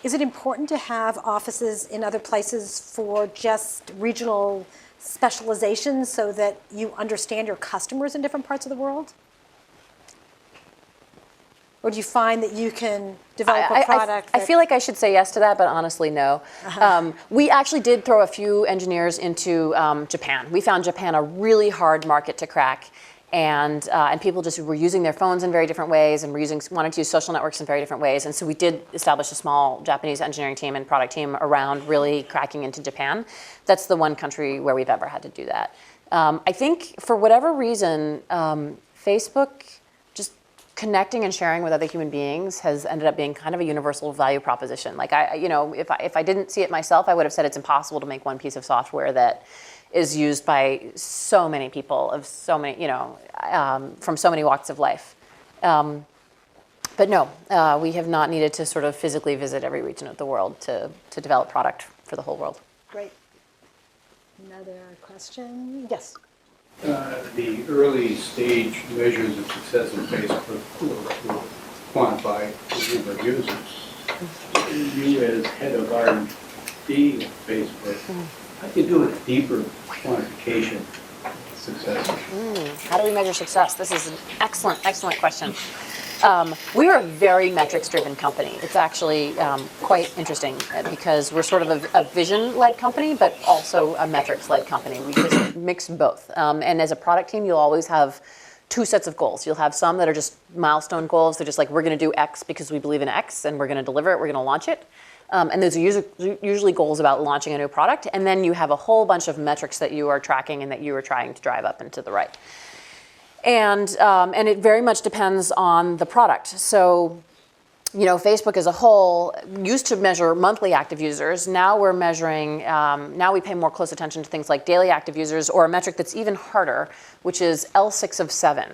Is it important to have offices in other places for just regional specialization so that you understand your customers in different parts of the world? Or do you find that you can develop a product?
I feel like I should say yes to that, but honestly, no. We actually did throw a few engineers into Japan. We found Japan a really hard market to crack, and people just were using their phones in very different ways, and wanted to use social networks in very different ways. And so we did establish a small Japanese engineering team and product team around really cracking into Japan. That's the one country where we've ever had to do that. I think for whatever reason, Facebook connecting and sharing with other human beings has ended up being kind of a universal value proposition. Like if I didn't see it myself, I would have said it's impossible to make one piece of software that is used by so many people of so many, from so many walks of life. But no, we have not needed to sort of physically visit every region of the world to develop product for the whole world.
Great. Another question? Yes.
The early stage measures of success in Facebook were quantified the number of users. You as head of R&D at Facebook, how do you do a deeper quantification of success?
How do we measure success? This is an excellent, excellent question. We are a very metrics-driven company. It's actually quite interesting because we're sort of a vision-led company, but also a metrics-led company. We just mix both. And as a product team, you'll always have two sets of goals. You'll have some that are just milestone goals. They're just like, we're going to do X because we believe in X, and we're going to deliver it, we're going to launch it. And those are usually goals about launching a new product. And then you have a whole bunch of metrics that you are tracking and that you are trying to drive up and to the right. And it very much depends on the product. So, Facebook as a whole used to measure monthly active users. Now we're measuring, now we pay more close attention to things like daily active users, or a metric that's even harder, which is L6 of 7,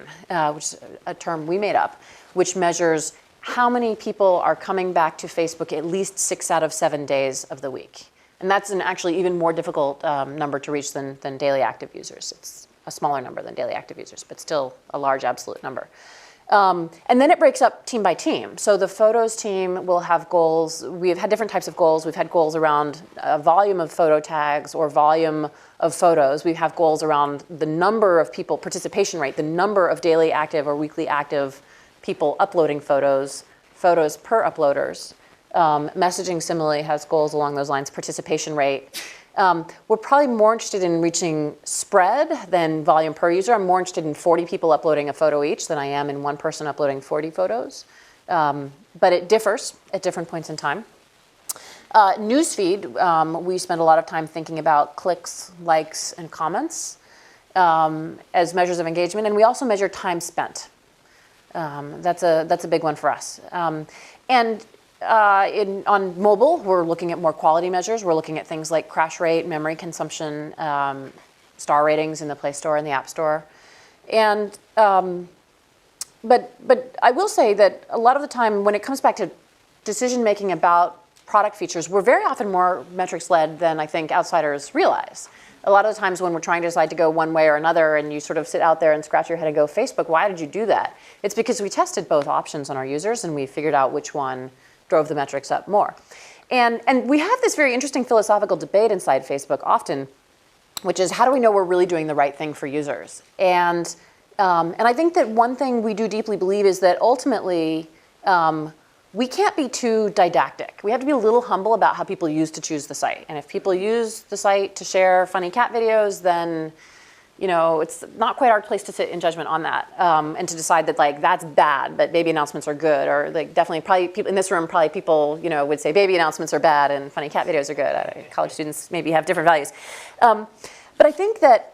which is a term we made up, which measures how many people are coming back to Facebook at least 6 out of 7 days of the week. And that's an actually even more difficult number to reach than daily active users. It's a smaller number than daily active users, but still a large absolute number. And then it breaks up team by team. So the photos team will have goals. We've had different types of goals. We've had goals around volume of photo tags or volume of photos. We have goals around the number of people, participation rate, the number of daily active or weekly active people uploading photos per uploaders. Messaging similarly has goals along those lines, participation rate. We're probably more interested in reaching spread than volume per user. I'm more interested in 40 people uploading a photo each than I am in one person uploading 40 photos. But it differs at different points in time. Newsfeed, we spend a lot of time thinking about clicks, likes, and comments as measures of engagement. And we also measure time spent. That's a big one for us. On mobile, we're looking at more quality measures. We're looking at things like crash rate, memory consumption, star ratings in the Play Store and the App Store. And but I will say that a lot of the time when it comes back to decision making about product features, we're very often more metrics-led than I think outsiders realize. A lot of the times when we're trying to decide to go one way or another and you sort of sit out there and scratch your head and go, Facebook, why did you do that? It's because we tested both options on our users and we figured out which one drove the metrics up more. And we have this very interesting philosophical debate inside Facebook often, which is how do we know we're really doing the right thing for users? And I think that one thing we do deeply believe is that ultimately we can't be too didactic. We have to be a little humble about how people use to choose the site. And if people use the site to share funny cat videos, then it's not quite our place to sit in judgment on that and to decide that that's bad, but baby announcements are good, or definitely probably people in this room would say baby announcements are bad and funny cat videos are good. College students maybe have different values, but I think that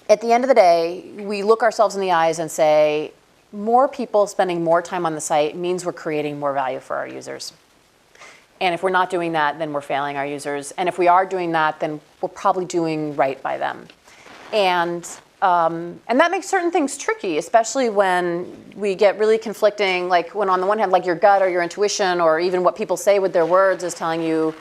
at the end of the day, we look ourselves in the eyes and say more people spending more time on the site means we're creating more value for our users. And if we're not doing that, then we're failing our users. And if we are doing that, then we're probably doing right by them. And that makes certain things tricky, especially when we get really conflicting, like when on the one hand, like your gut or your intuition or even what people say with their words is telling you,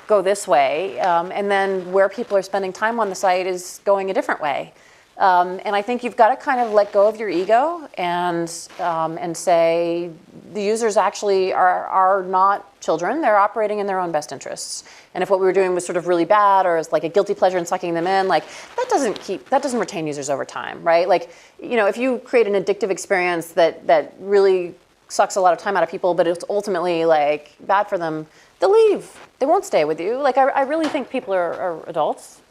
go this way. And then where people are spending time on the site is going a different way. And I think you've got to kind of let go of your ego and say the users actually are not children, they're operating in their own best interests. And if what we were doing was sort of really bad or is like a guilty pleasure and sucking them in, like that doesn't retain users over time, right? Like, you know, if you create an addictive experience that really sucks a lot of time out of people, but it's ultimately like bad for them, they'll leave. They won't stay with you. Like I really think people are adults.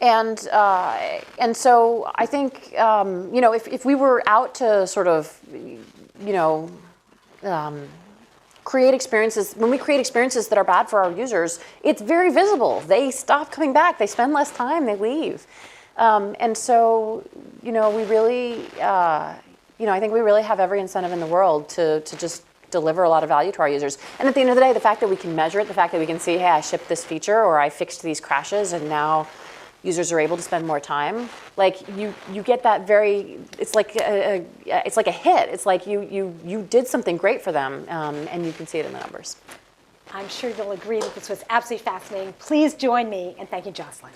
And so I think, you know, if we were out to sort of, you know, create experiences, when we create experiences that are bad for our users, it's very visible. They stop coming back. They spend less time. They leave. And so, you know, we really, you know, I think we really have every incentive in the world to just deliver a lot of value to our users. And at the end of the day, the fact that we can measure it, the fact that we can see, hey, I shipped this feature or I fixed these crashes and now users are able to spend more time. Like you get that very. It's like a hit. It's like you did something great for them, and you can see it in the numbers.
I'm sure you'll agree that this was absolutely fascinating. Please join me in thanking Jocelyn.